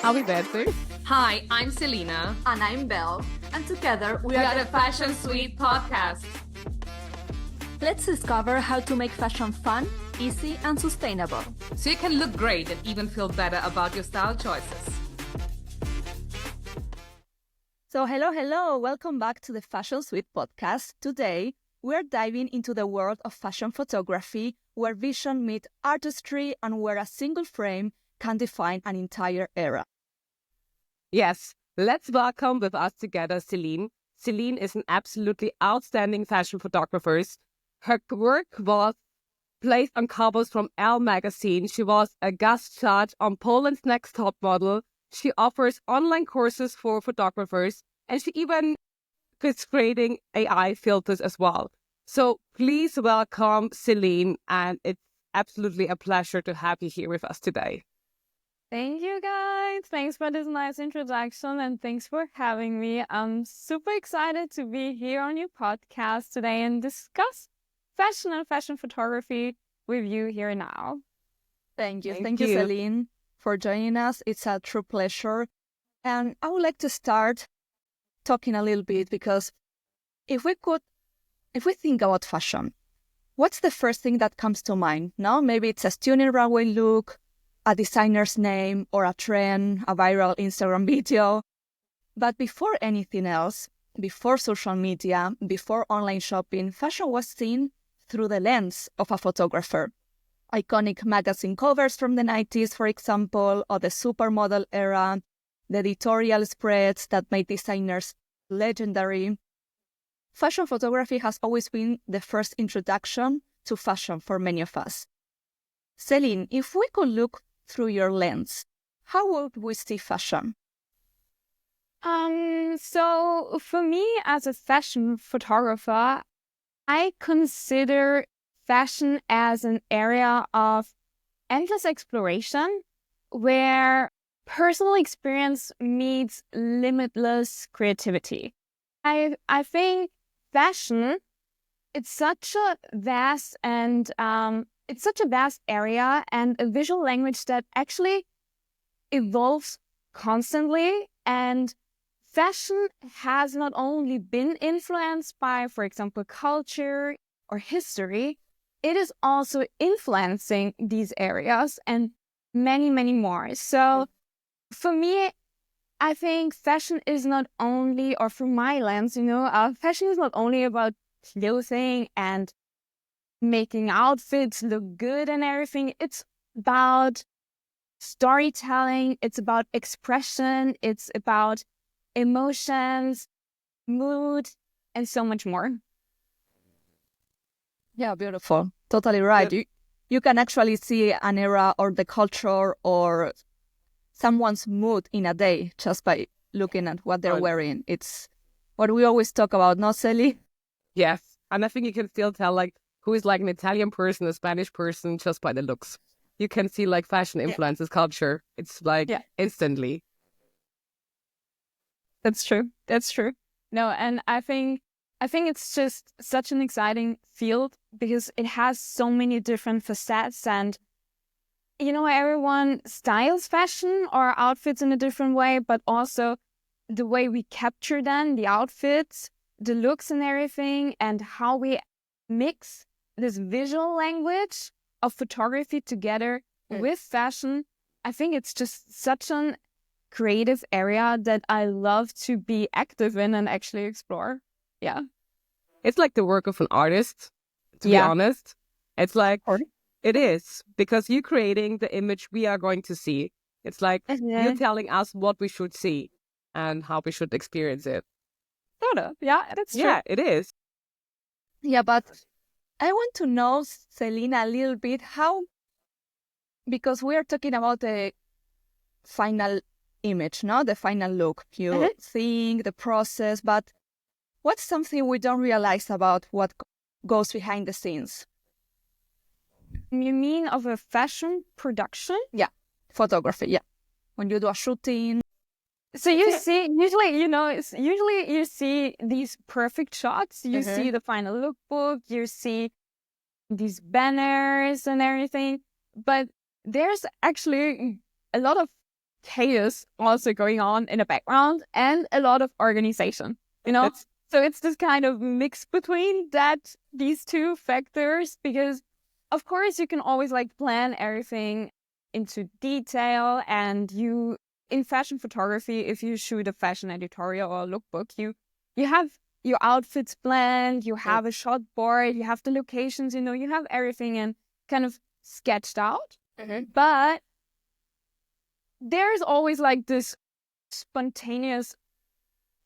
Are we there too? Hi, I'm Celina. And I'm Bel, and together We are the Fashion Suite podcast. Let's discover how to make fashion fun, easy, and sustainable. So you can look great and even feel better about your style choices. So hello, welcome back to the Fashion Suite podcast. Today, we're diving into the world of fashion photography, where vision meets artistry and where a single frame can define an entire era. Yes, let's welcome with us together Celin. Celin is an absolutely outstanding fashion photographer. Her work was placed on covers from Elle magazine. She was a guest judge on Poland's Next Top Model. She offers online courses for photographers, and she even is creating AI filters as well. So please welcome Celin, and it's absolutely a pleasure to have you here with us today. Thank you, guys. Thanks for this nice introduction and thanks for having me. I'm super excited to be here on your podcast today and discuss fashion and fashion photography with you here now. Thank you, Celin, for joining us. It's a true pleasure. And I would like to start talking a little bit because if we think about fashion, what's the first thing that comes to mind? No, maybe it's a stunning runway look, a designer's name, or a trend, a viral Instagram video. But before anything else, before social media, before online shopping, fashion was seen through the lens of a photographer. Iconic magazine covers from the 90s, for example, or the supermodel era, the editorial spreads that made designers legendary. Fashion photography has always been the first introduction to fashion for many of us. Celin, if we could look through your lens, how would we see fashion? So for me as a fashion photographer, I consider fashion as an area of endless exploration where personal experience meets limitless creativity. I think fashion, it's such a vast area and a visual language that actually evolves constantly. And fashion has not only been influenced by, for example, culture or history, it is also influencing these areas and many, many more. So for me, I think fashion is not only, or from my lens, fashion is not only about clothing and making outfits look good and everything. It's about storytelling. It's about expression. It's about emotions, mood, and so much more. Yeah, beautiful. Totally right. Yep. You can actually see an era or the culture or someone's mood in a day just by looking at what they're wearing. It's what we always talk about, no, Celi? Yes, and I think you can still tell who is an Italian person, a Spanish person, just by the looks. You can see fashion influences culture. It's instantly. That's true. No, and I think it's just such an exciting field because it has so many different facets and everyone styles fashion or outfits in a different way, but also the way we capture them, the outfits, the looks and everything, and how we mix this visual language of photography together with fashion. I think it's just such an creative area that I love to be active in and actually explore. Yeah. It's like the work of an artist, to be honest. It's it is, because you're creating the image we are going to see. It's you're telling us what we should see and how we should experience it. Sort of. Yeah, that's true. Yeah, it is. Yeah, but I want to know, Celina, a little bit because we are talking about the final image, no? The final look. You think, the process, but what's something we don't realize about what goes behind the scenes? You mean of a fashion production? Yeah, photography, yeah. When you do a shooting. So you see, usually you see these perfect shots. You see the final lookbook, you see these banners and everything. But there's actually a lot of chaos also going on in the background and a lot of organization, So it's this kind of mix between these two factors, because of course you can always like plan everything into detail, and in fashion photography, if you shoot a fashion editorial or a lookbook, you have your outfits planned, you have a shot board, you have the locations, you have everything and kind of sketched out. But there's always like this spontaneous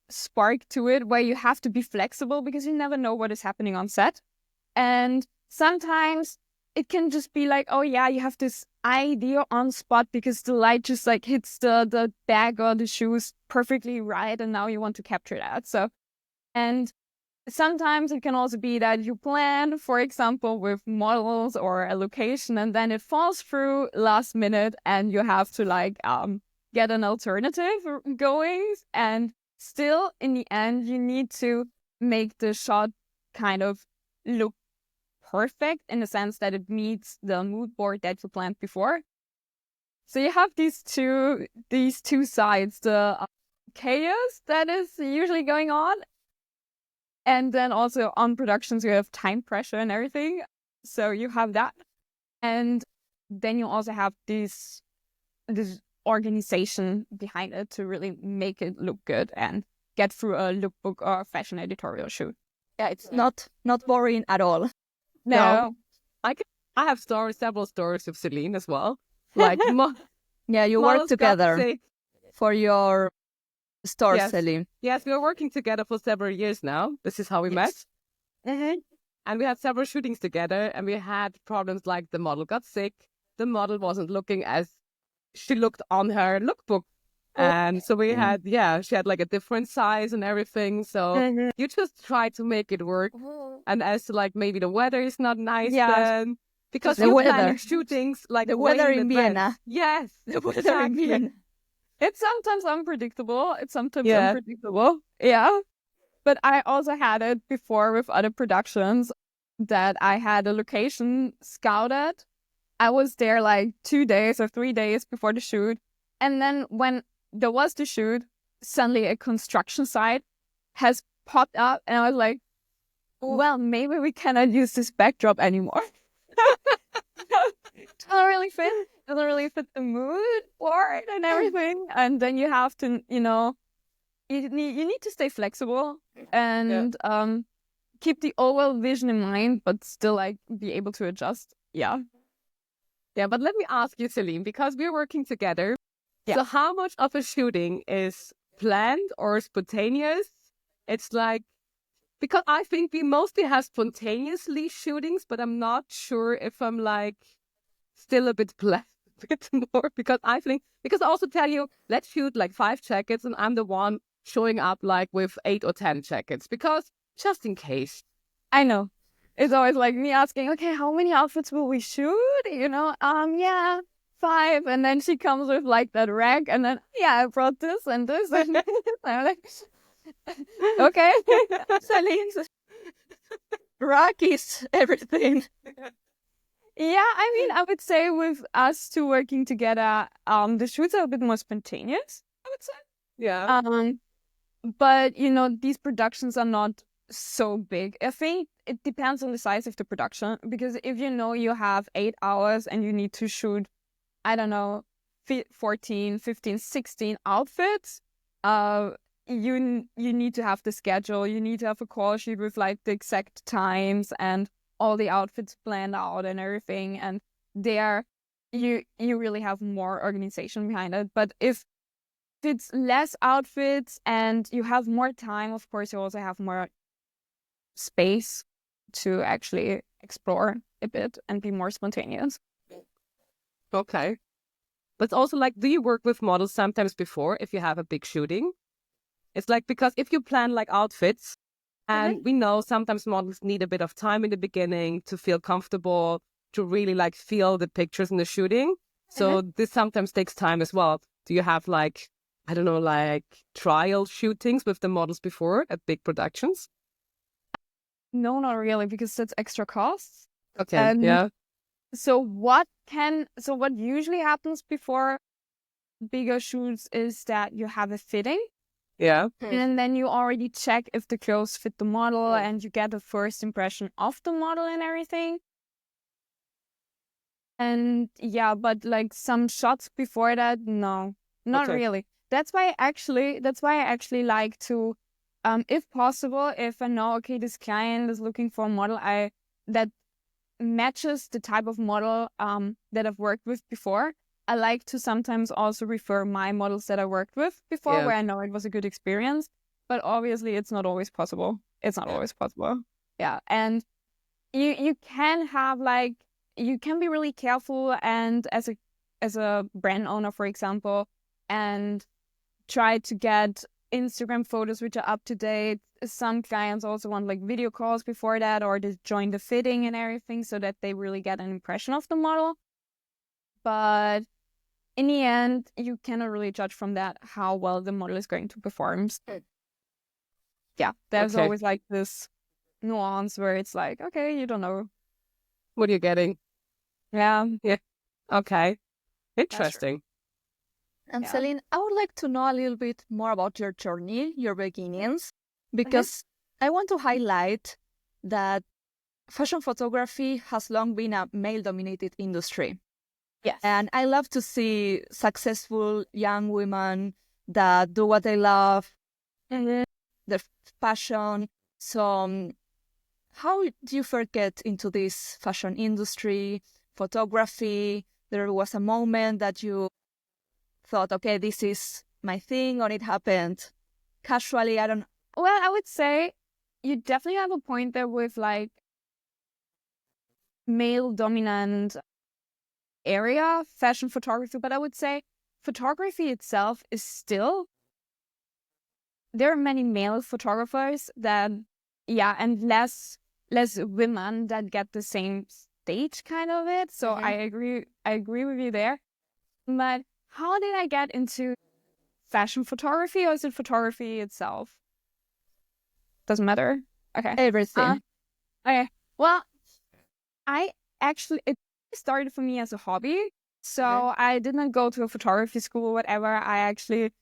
spark to it where you have to be flexible, because you never know what is happening on set. And sometimes it can just be like, oh yeah, you have this idea on spot because the light just like hits the bag or the shoes perfectly right, and now you want to capture that. So, and sometimes it can also be that you plan, for example, with models or a location, and then it falls through last minute and you have to like get an alternative going. And still, in the end, you need to make the shot kind of look perfect in the sense that it meets the mood board that you planned before. So you have these two sides, the chaos that is usually going on, and then also on productions you have time pressure and everything. So you have that, and then you also have this organization behind it to really make it look good and get through a lookbook or a fashion editorial shoot. Yeah, it's not boring at all. No. I have several stories with Celin as well. Like, yeah, you work together for your store, yes. Celin. Yes, we were working together for several years now. This is how we met. And we had several shootings together, and we had problems like the model got sick. The model wasn't looking as she looked on her lookbook. And so we had, she had like a different size and everything. So you just try to make it work. And as like maybe the weather is not nice then. Because you're planning shootings like the weather in Vienna. Yes. The weather in Vienna. It's sometimes unpredictable. Yeah. But I also had it before with other productions that I had a location scouted. I was there like 2 days or 3 days before the shoot. And then when there was the shoot, suddenly a construction site has popped up. And I was like, well, maybe we cannot use this backdrop anymore. Doesn't really fit the mood board and everything. And then you have to, you need to stay flexible and keep the overall vision in mind, but still like be able to adjust. Yeah, but let me ask you, Celin, because we're working together. So how much of a shooting is planned or spontaneous? It's like, because I think we mostly have spontaneously shootings, but I'm not sure if I'm like still a bit more, because I also tell you, let's shoot like 5 jackets, and I'm the one showing up like with 8 or 10 jackets, because just in case. I know. It's always like me asking, okay, how many outfits will we shoot? 5. And then she comes with like that rack, and then, I brought this and this. And I'm like, okay. Celin's rack is everything. Yeah, I mean, I would say with us two working together, the shoots are a bit more spontaneous, I would say. Yeah. But, these productions are not so big. I think it depends on the size of the production, because if you have 8 hours and you need to shoot, I don't know, 14, 15, 16 outfits, you need to have the schedule. You need to have a call sheet with like the exact times and all the outfits planned out and everything. And there, you really have more organization behind it. But if it's less outfits and you have more time, of course, you also have more space to actually explore a bit and be more spontaneous. Okay. But it's also like, do you work with models sometimes before if you have a big shooting? It's like, because if you plan like outfits, and we know sometimes models need a bit of time in the beginning to feel comfortable, to really like feel the pictures in the shooting. So this sometimes takes time as well. Do you have like, I don't know, like trial shootings with the models before at big productions? No, not really, because that's extra costs. Okay, yeah. So what usually happens before bigger shoots is that you have a fitting. Yeah. And then you already check if the clothes fit the model and you get a first impression of the model and everything. And yeah, but like some shots before that, no, not really. That's why I actually like to, if possible, if I know, okay, this client is looking for a model that matches the type of model that I've worked with before, I like to sometimes also refer my models that I worked with before, where I know it was a good experience. But obviously, it's not always possible. Yeah, and you can have like, you can be really careful, and as a brand owner, for example, and try to get Instagram photos which are up to date. Some clients also want like video calls before that, or to join the fitting and everything, so that they really get an impression of the model. But in the end, you cannot really judge from that how well the model is going to perform. Yeah, there's always like this nuance where it's like, okay, you don't know what you're getting. Yeah. Okay. Interesting. And Celin, I would like to know a little bit more about your journey, your beginnings, because I want to highlight that fashion photography has long been a male-dominated industry. Yes. And I love to see successful young women that do what they love, their passion. So how do you first get into this fashion industry, photography? There was a moment that you thought, okay, this is my thing, or it happened casually? I don't know. Well, I would say you definitely have a point there with like male dominant area, fashion photography, but I would say photography itself is still, there are many male photographers that, and less women that get the same stage kind of it. So I agree with you there. But how did I get into fashion photography, or is it photography itself? Doesn't matter. Okay. Everything. Okay. Well, it started for me as a hobby. So I did not go to a photography school or whatever. I actually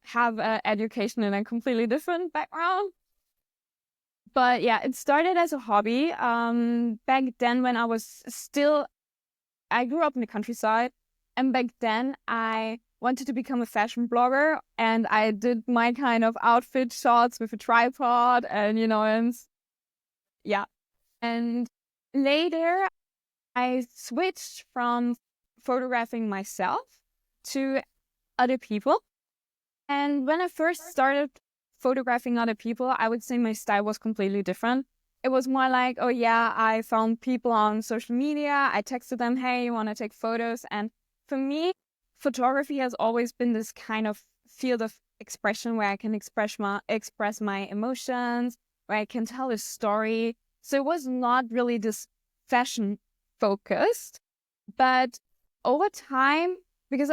have an education in a completely different background. But yeah, it started as a hobby. Back then when I grew up in the countryside, and back then I wanted to become a fashion blogger, and I did my kind of outfit shots with a tripod and, And later I switched from photographing myself to other people. And when I first started photographing other people, I would say my style was completely different. It was more like, oh yeah, I found people on social media. I texted them, hey, you want to take photos? And for me, photography has always been this kind of field of expression where I can express my emotions, where I can tell a story. So it was not really this fashion focused, but over time, because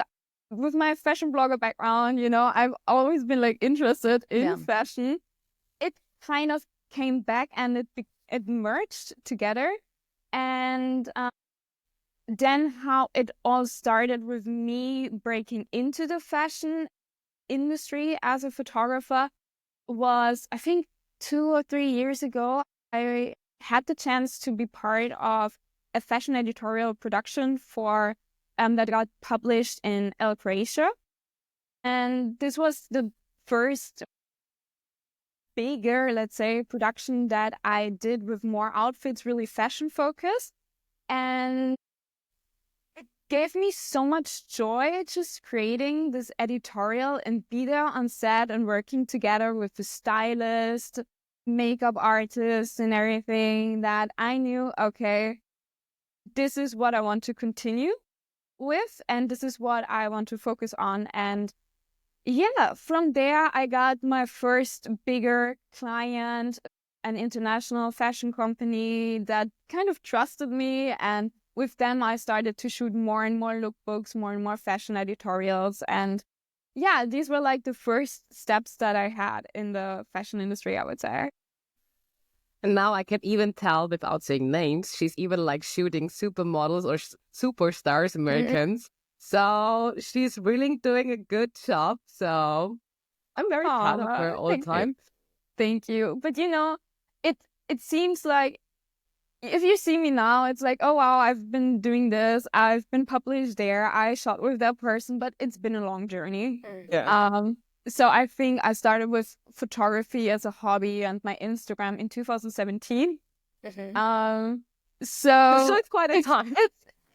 with my fashion blogger background, I've always been like interested in fashion. It kind of came back and it merged together. And then how it all started with me breaking into the fashion industry as a photographer was, I think, 2 or 3 years ago. I had the chance to be part of a fashion editorial production for that got published in Elle, Croatia. And this was the first bigger, let's say, production that I did with more outfits, really fashion focused. And it gave me so much joy just creating this editorial and be there on set and working together with the stylist, makeup artist and everything, that I knew, okay, this is what I want to continue with, and this is what I want to focus on. And from there I got my first bigger client, an international fashion company that kind of trusted me, and with them I started to shoot more and more lookbooks, more and more fashion editorials. And these were like the first steps that I had in the fashion industry, I would say. And now I can even tell without saying names, she's even like shooting supermodels or superstars, Americans. So she's really doing a good job. So I'm very proud of her all the time. Thank you. But it seems like if you see me now, it's like, oh wow, I've been doing this, I've been published there, I shot with that person, but it's been a long journey. Yeah. So I think I started with photography as a hobby and my Instagram in 2017. So it's quite a time.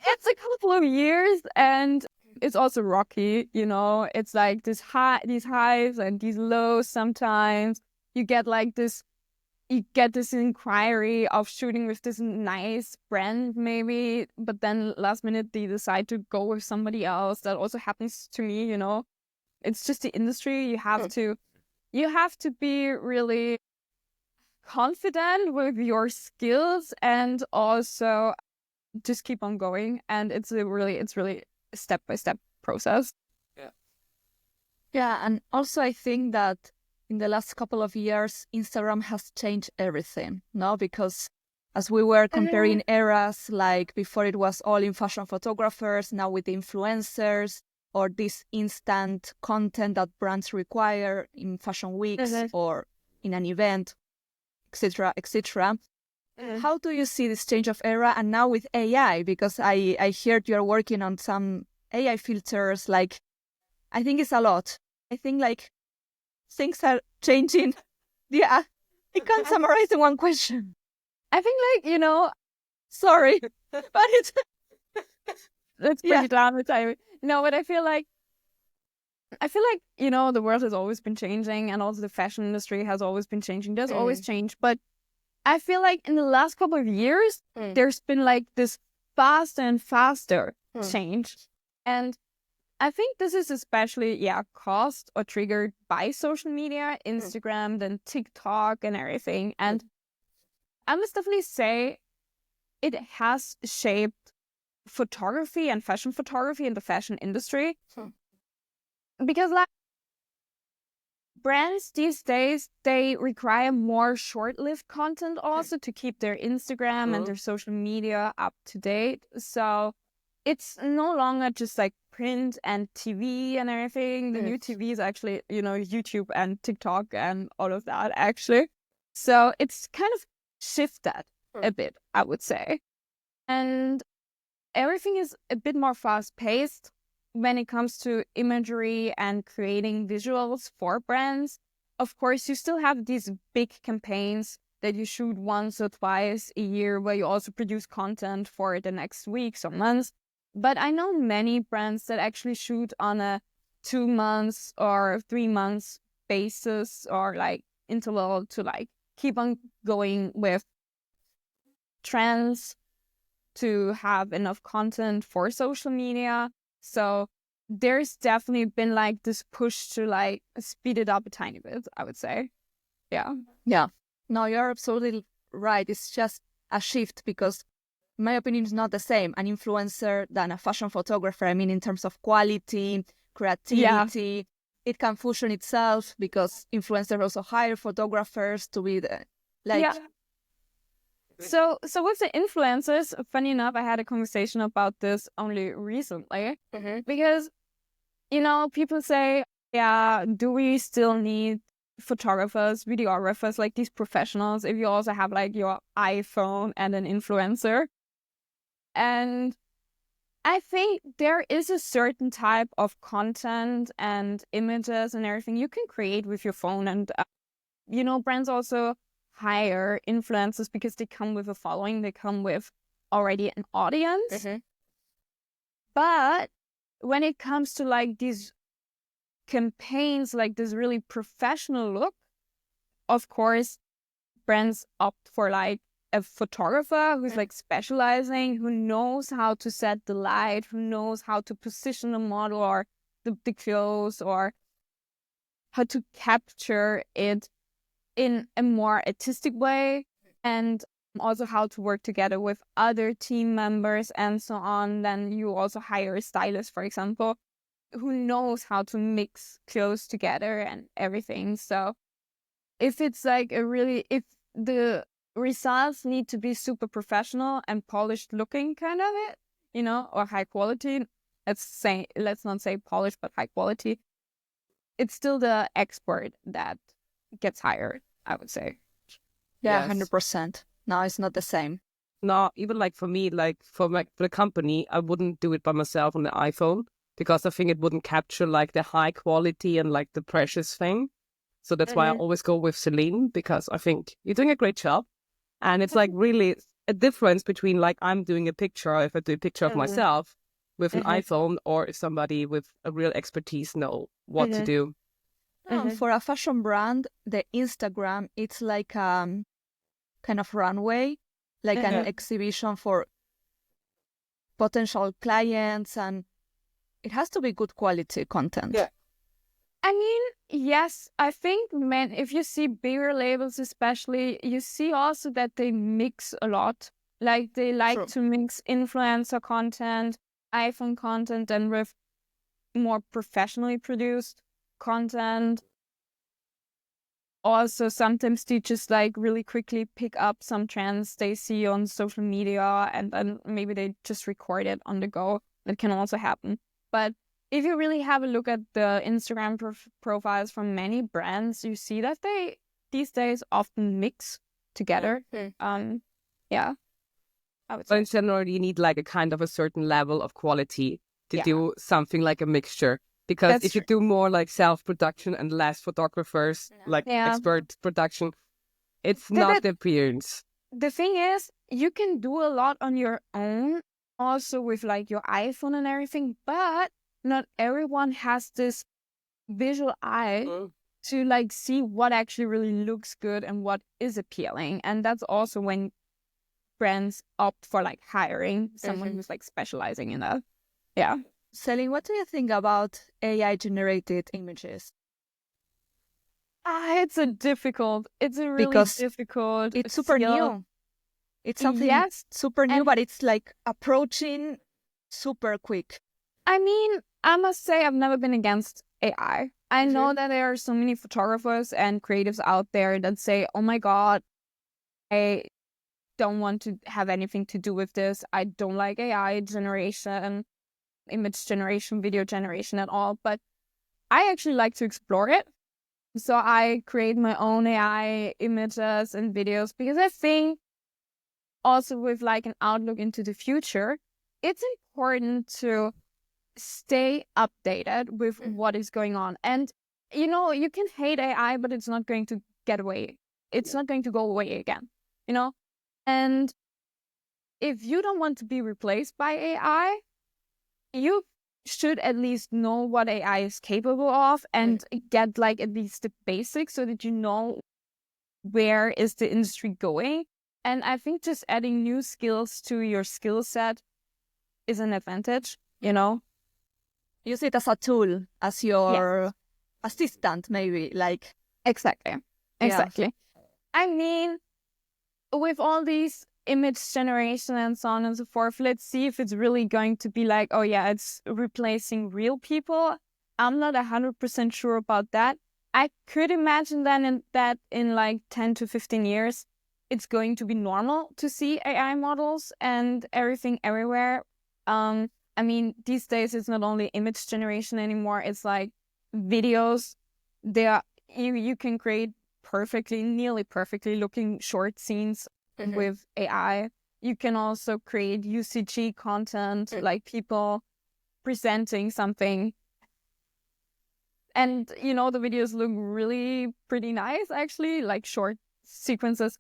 It's a couple of years, and it's also rocky, It's like these highs and these lows sometimes. You get this inquiry of shooting with this nice brand maybe, but then last minute they decide to go with somebody else. That also happens to me, It's just the industry. You have to be really confident with your skills and also just keep on going. And it's really a step-by-step process. Yeah, and also I think that in the last couple of years, Instagram has changed everything, no? Because as we were comparing eras, like before it was all in fashion photographers, now with influencers, or this instant content that brands require in fashion weeks or in an event, etc., etc. How do you see this change of era? And now with AI, because I heard you're working on some AI filters, like, I think it's a lot. I think like things are changing. Yeah, I can't summarize in one question. I think sorry, but it's let's break it down with time. No, but I feel like the world has always been changing, and also the fashion industry has always been changing. There's always change, but I feel like in the last couple of years there's been like this faster and faster change, and I think this is especially caused or triggered by social media, Instagram, then TikTok and everything. And I must definitely say it has shaped photography and fashion photography in the fashion industry. Because like brands these days, they require more short-lived content also to keep their Instagram and their social media up to date. So it's no longer just like print and TV and everything. The new TV is actually, YouTube and TikTok and all of that actually. So it's kind of shifted a bit, I would say. And everything is a bit more fast-paced when it comes to imagery and creating visuals for brands. Of course, you still have these big campaigns that you shoot once or twice a year where you also produce content for the next weeks or months. But I know many brands that actually shoot on a 2 months or 3 months basis or like interval to like keep on going with trends to have enough content for social media. So there's definitely been like this push to like speed it up a tiny bit, I would say. Yeah. No, you're absolutely right. It's just a shift because my opinion is not the same, an influencer than a fashion photographer. I mean, in terms of quality, creativity, it can fusion itself because influencers also hire photographers to be the So with the influencers, funny enough, I had a conversation about this only recently because, people say, do we still need photographers, videographers, like these professionals, if you also have like your iPhone and an influencer? And I think there is a certain type of content and images and everything you can create with your phone. And, brands also hire influencers because they come with a following, they come with already an audience. But when it comes to like these campaigns, like this really professional look, of course, brands opt for like a photographer who's like specializing, who knows how to set the light, who knows how to position the model or the clothes, or how to capture it in a more artistic way, and also how to work together with other team members and so on. Then you also hire a stylist, for example, who knows how to mix clothes together and everything. So if it's like if the results need to be super professional and polished looking kind of it, you know, or high quality. Let's not say polished, but high quality. It's still the expert that gets hired, I would say. Yeah, Yes. 100%. No, it's not the same. No, even like for me, like for the company, I wouldn't do it by myself on the iPhone because I think it wouldn't capture like the high quality and like the precious thing. So that's why I always go with Celine, because I think you're doing a great job. And it's like really a difference between like I'm doing a picture, if I do a picture of myself with an iPhone, or if somebody with a real expertise know what to do. For a fashion brand, the Instagram, it's like kind of runway, like an exhibition for potential clients, and it has to be good quality content. Yeah. I mean, yes, I think, man, if you see bigger labels especially, you see also that they mix a lot. Like they like True. to mix influencer content, iPhone content, and with more professionally produced content. Also, sometimes they just like really quickly pick up some trends they see on social media, and then maybe they just record it on the go. That can also happen. But if you really have a look at the Instagram profiles from many brands, you see that they these days often mix together. Yeah, I would But say. in general, you need like a kind of a certain level of quality to Yeah. do something like a mixture. Because That's if you true. do more like self-production and less photographers, like Yeah. expert production, it's The, not the, the appearance. the thing is, you can do a lot on your own, also with like your iPhone and everything, but not everyone has this visual eye to like see what actually really looks good and what is appealing. And that's also when brands opt for like hiring someone who's like specializing in that. Yeah. Celin, what do you think about AI generated images? It's a really Because difficult it's super field. new. It's something Yes. super new, And but it's like approaching super quick. I mean, I must say I've never been against AI. I know that there are so many photographers and creatives out there that say, oh my God, I don't want to have anything to do with this. I don't like AI generation, image generation, video generation at all. But I actually like to explore it. So I create my own AI images and videos because I think also with like an outlook into the future, it's important to stay updated with what is going on. And, you know, you can hate AI, but it's not going to get away. It's not going to go away again, you know? And if you don't want to be replaced by AI, you should at least know what AI is capable of and get like at least the basics so that you know where is the industry going. And I think just adding new skills to your skill set is an advantage, you know? Use it as a tool, as your assistant, maybe. Like Exactly. I mean, with all these image generation and so on and so forth, let's see if it's really going to be like, oh yeah, it's replacing real people. I'm not 100% sure about that. I could imagine then that in like 10 to 15 years, it's going to be normal to see AI models and everything everywhere. I mean, these days it's not only image generation anymore. It's like videos. You can create nearly perfectly looking short scenes with AI. You can also create UCG content, like people presenting something. And, you know, the videos look really pretty nice, actually, like short sequences.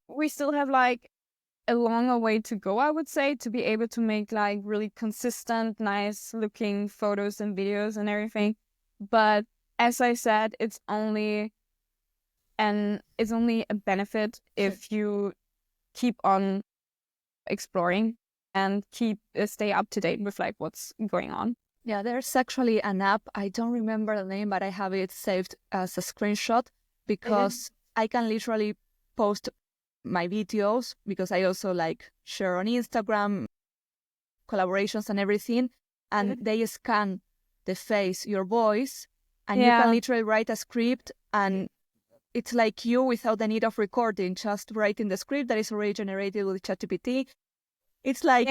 We still have like a longer way to go, I would say, to be able to make like really consistent, nice looking photos and videos and everything. But as I said, it's only a benefit if you keep on exploring and stay up to date with like what's going on. Yeah, there's actually an app. I don't remember the name, but I have it saved as a screenshot because I can literally post my videos because I also like share on Instagram collaborations and everything. And they scan the face, your voice, and you can literally write a script and it's like you without the need of recording, just writing the script that is already generated with ChatGPT. It's like,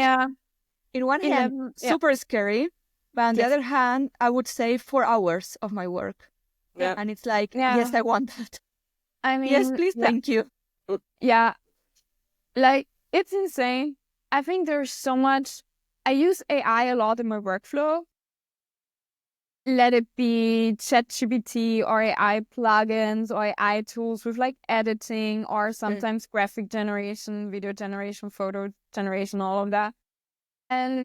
in one hand, super scary, but on the other hand, I would save 4 hours of my work. Yeah. And it's like, yes, I want that. I mean, yes, please, thank you. Yeah, like, it's insane. I think there's so much. I use AI a lot in my workflow. Let it be ChatGPT or AI plugins or AI tools with like editing or sometimes graphic generation, video generation, photo generation, all of that. And,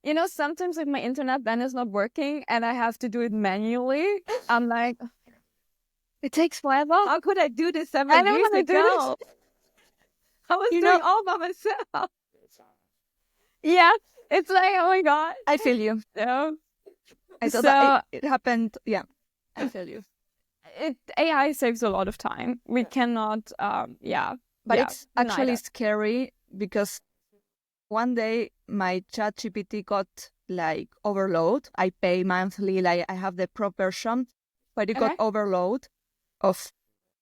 you know, sometimes if my internet then is not working and I have to do it manually, I'm like, it takes forever. How could I do this 7 I don't years want to do ago? this. I was doing all by myself. Yeah, it's like, oh my God. I feel you. So, I thought that it happened. Yeah, I feel you. AI saves a lot of time. We cannot, But it's actually scary because one day my ChatGPT got like overload. I pay monthly, like I have the pro version, but it got overload of,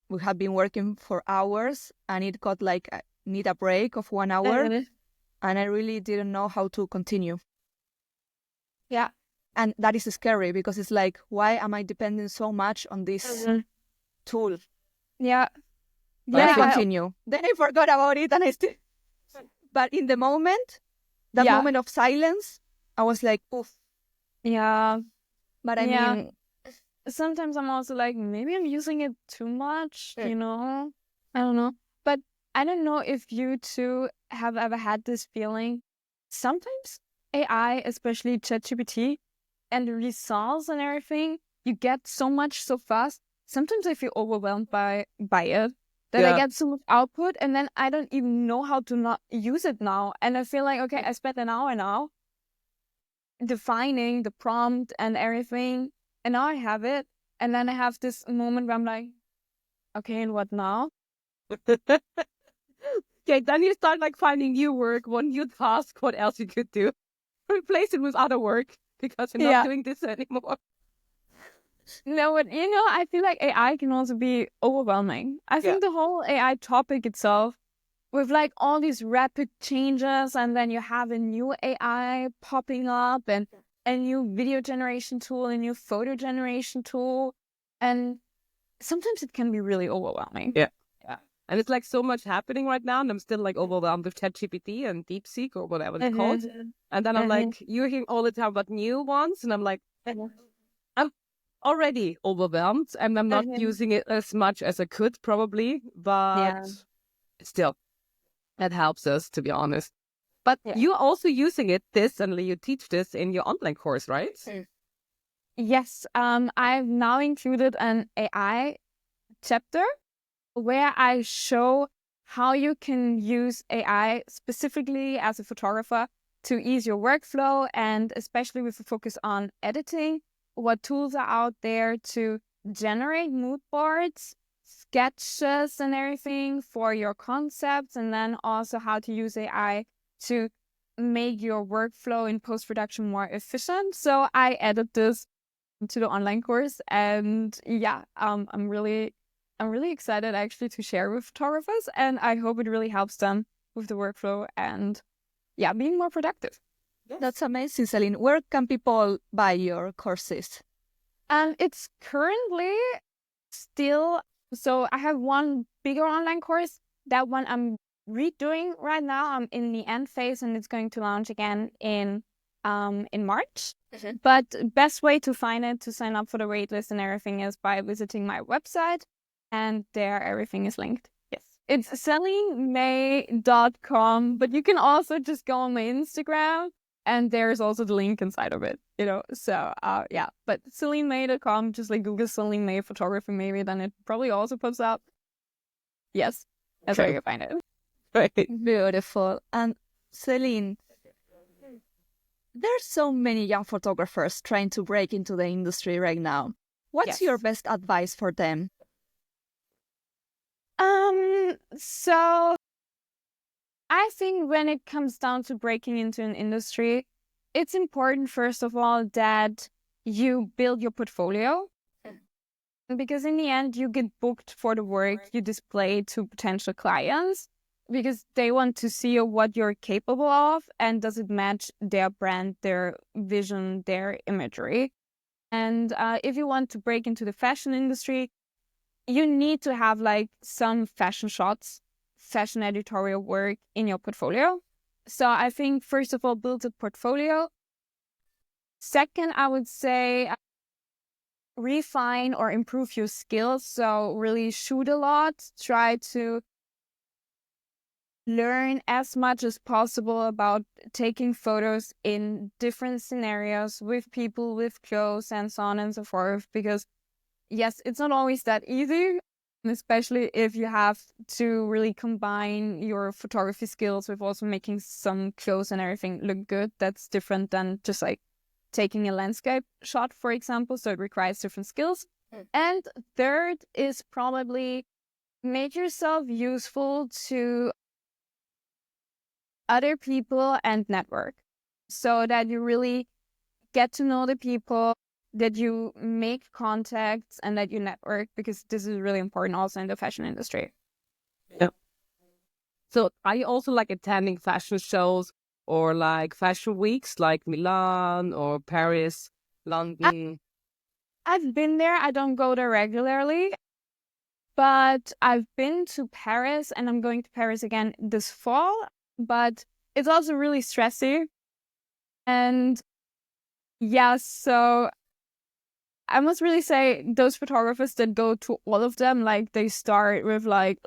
we have been working for hours and it got like, need a break of 1 hour. And I really didn't know how to continue. Yeah. And that is scary because it's like, why am I depending so much on this tool? Yeah. Then I continue. Then I forgot about it and I still... But in the moment, that moment of silence, I was like, oof. Yeah. But I mean... Sometimes I'm also like, maybe I'm using it too much, you know? I don't know. But I don't know if you two have ever had this feeling. Sometimes AI, especially ChatGPT, and the results and everything, you get so much so fast. Sometimes I feel overwhelmed by it. That I get so much output and then I don't even know how to not use it now. And I feel like, okay, I spent an hour now defining the prompt and everything. And now I have it. And then I have this moment where I'm like, okay, and what now? Okay, then you start like finding new work, one new task, what else you could do. Replace it with other work because you're not doing this anymore. No, but you know, I feel like AI can also be overwhelming. I think the whole AI topic itself, with like all these rapid changes, and then you have a new AI popping up, and a new video generation tool, a new photo generation tool, and sometimes it can be really overwhelming. Yeah. And it's like so much happening right now, and I'm still like overwhelmed with ChatGPT and DeepSeek or whatever it's called. And then I'm like, you're hearing all the time about new ones, and I'm like, I'm already overwhelmed, and I'm not using it as much as I could probably, but still, that helps us, to be honest. But you're also using it, and you teach this in your online course, right? Yes, I've now included an AI chapter where I show how you can use AI specifically as a photographer to ease your workflow, and especially with a focus on editing, what tools are out there to generate mood boards, sketches and everything for your concepts, and then also how to use AI to make your workflow in post-production more efficient. So I added this to the online course, and I'm really excited actually to share with photographers, and I hope it really helps them with the workflow and being more productive. That's amazing, Celin. Where can people buy your courses? It's currently still, so I have one bigger online course. That one I'm redoing right now. I'm in the end phase, and it's going to launch again in March. But best way to find it, to sign up for the waitlist and everything, is by visiting my website, and there everything is linked. Yes, it's celinmay.com, but you can also just go on my Instagram, and there's also the link inside of it, you know. So but celinmay.com, just like Google Celin May photography, maybe then it probably also pops up. Yes, that's where you can find it. Right. Beautiful. And Celin, there's so many young photographers trying to break into the industry right now. What's your best advice for them? So I think when it comes down to breaking into an industry, it's important, first of all, that you build your portfolio. because in the end, you get booked for the work you display to potential clients because they want to see what you're capable of and does it match their brand, their vision, their imagery. And if you want to break into the fashion industry, you need to have like some fashion shots, fashion editorial work in your portfolio. So I think, first of all, build a portfolio. Second, I would say refine or improve your skills. So really shoot a lot, try to learn as much as possible about taking photos in different scenarios with people, with clothes, and so on and so forth. Because yes, it's not always that easy, especially if you have to really combine your photography skills with also making some clothes and everything look good. That's different than just like taking a landscape shot, for example. So it requires different skills. And third is probably make yourself useful to other people and network so that you really get to know the people, that you make contacts and that you network, because this is really important also in the fashion industry. Yeah. So are you also like attending fashion shows or like fashion weeks like Milan or Paris, London? I've been there. I don't go there regularly, but I've been to Paris and I'm going to Paris again this fall. But it's also really stressy. And yeah, so I must really say those photographers that go to all of them, like they start with like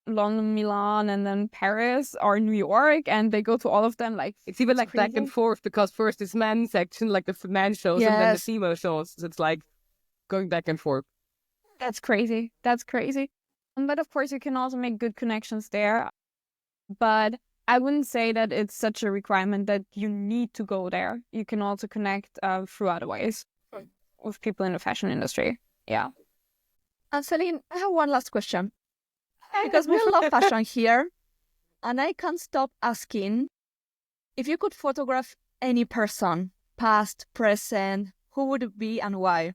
London, Milan, and then Paris or New York, and they go to all of them. Like It's even like back and forth because first it's men's section, like the men shows, and then the female shows. So it's like going back and forth. That's crazy. That's crazy. But of course, you can also make good connections there. But I wouldn't say that it's such a requirement that you need to go there. You can also connect through other ways with people in the fashion industry. Yeah. And Celin, I have one last question. Because we love fashion here, and I can't stop asking, if you could photograph any person, past, present, who would it be and why?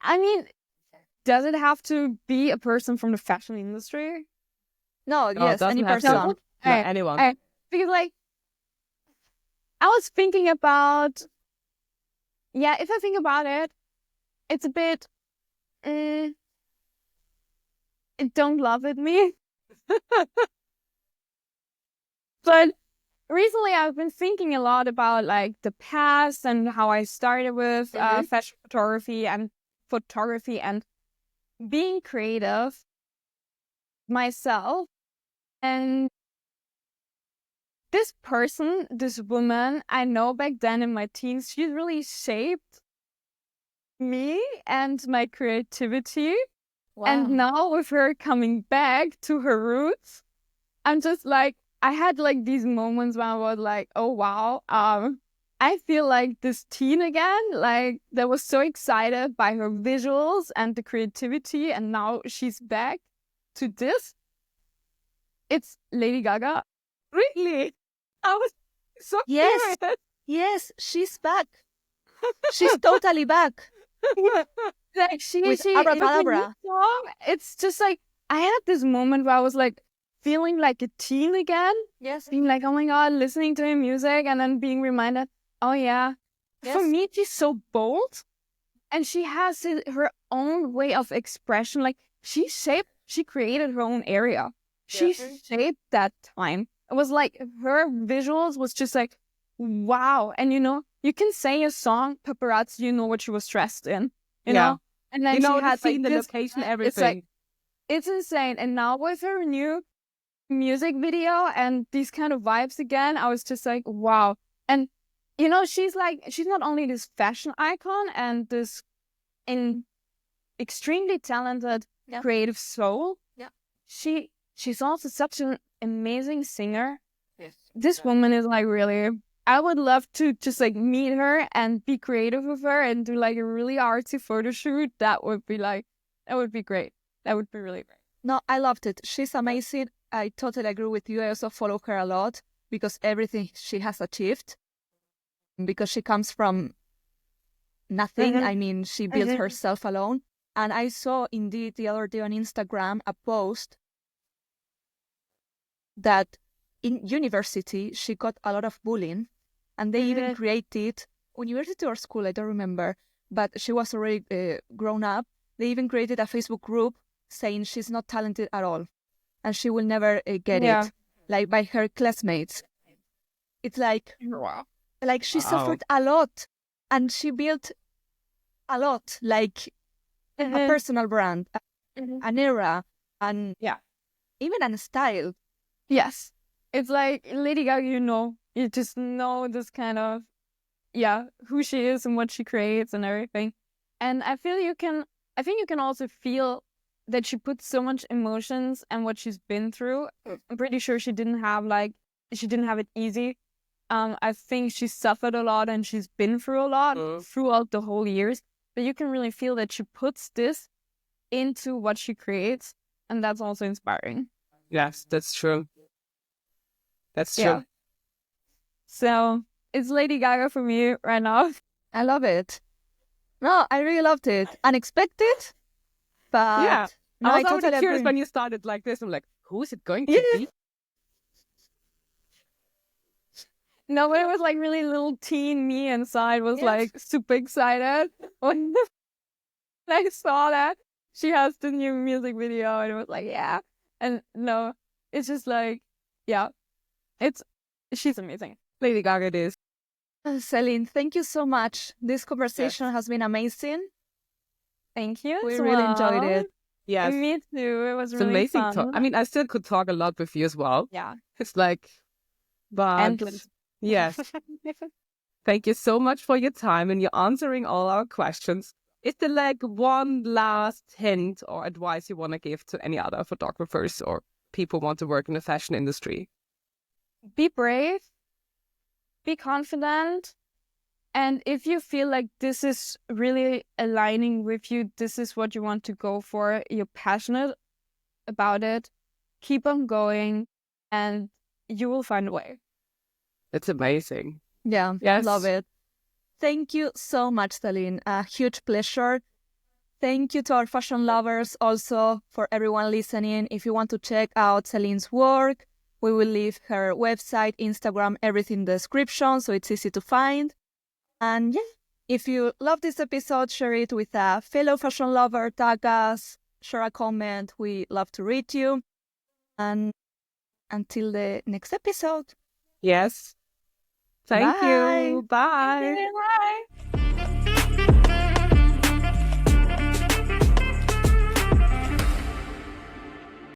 I mean, does it have to be a person from the fashion industry? No, No, yes, it any doesn't have to. person. No, anyone. Because like, I was thinking about, yeah, if I think about it, it's a bit, it don't love it me. But recently I've been thinking a lot about like the past and how I started with fashion photography and being creative myself. And this person, this woman I know back then in my teens, she really shaped me and my creativity. Wow. And now with her coming back to her roots, I'm just like, I had like these moments when I was like, oh wow, I feel like this teen again, like that was so excited by her visuals and the creativity, and now she's back to this. It's Lady Gaga. Really? I was so Yes, curious. yes, she's back. She's totally back. Like she With she Abracadabra. it's just like I had this moment where I was like feeling like a teen again. Yes. Being like, oh my god, listening to her music and then being reminded, oh yeah. Yes. For me, she's so bold and she has her own way of expression. Like she created her own area. She shaped that time. It was like her visuals was just like, wow. And you know, you can say a song, Paparazzi, you know what she was dressed in, you know? And then You know, she had the scene, like the this, location, it's everything. like, it's insane. And now with her new music video and these kind of vibes again, I was just like, wow. And you know, she's not only this fashion icon and this extremely talented creative soul. Yeah. She's also such an amazing singer. Yes. This woman is like really, I would love to just like meet her and be creative with her and do like a really artsy photo shoot. That would be great. That would be really great. No, I loved it. She's amazing. I totally agree with you. I also follow her a lot because everything she has achieved, because she comes from nothing. I mean, she built herself alone. And I saw indeed the other day on Instagram a post that in university she got a lot of bullying, and they even created university or school, I don't remember, but she was already grown up. They even created a Facebook group saying she's not talented at all and she will never get it, like by her classmates. It's like she suffered a lot and she built a lot, like a personal brand, an era, and even a style. Yes. It's like Lady Gaga, you just know this kind of, who she is and what she creates and everything. And I think you can also feel that she puts so much emotions and what she's been through. I'm pretty sure she didn't have it easy. I think she suffered a lot and she's been through a lot throughout the whole years. But you can really feel that she puts this into what she creates, and that's also inspiring. Yes, that's true. That's true. Yeah. So it's Lady Gaga for me right now. I love it. No, I really loved it. Unexpected, but no, I was already totally curious agree. when you started like this. I'm like, who is it going to be? No, but it was like really little teen me inside was like super excited when I saw that she has the new music video, and it was like, and no, it's just like, she's amazing. Lady Gaga it is. Celin, thank you so much. This conversation has been amazing. Thank you. We really enjoyed it. Yes. Me too. It was It's really amazing. fun. I mean, I still could talk a lot with you as well. Yeah. It's like, but Endless. yes. Thank you so much for your time and you're answering all our questions. Is there like one last hint or advice you want to give to any other photographers or people who want to work in the fashion industry? Be brave. Be confident. And if you feel like this is really aligning with you, this is what you want to go for, you're passionate about it, keep on going, and you will find a way. It's amazing. Yeah, Yes. love it. Thank you so much, Celin. A huge pleasure. Thank you to our fashion lovers, also for everyone listening. If you want to check out Celin's work, we will leave her website, Instagram, everything in the description, so it's easy to find. And if you love this episode, share it with a fellow fashion lover, tag us, share a comment. We love to read you. And until the next episode. Yes. Thank Bye. you. Bye. Bye.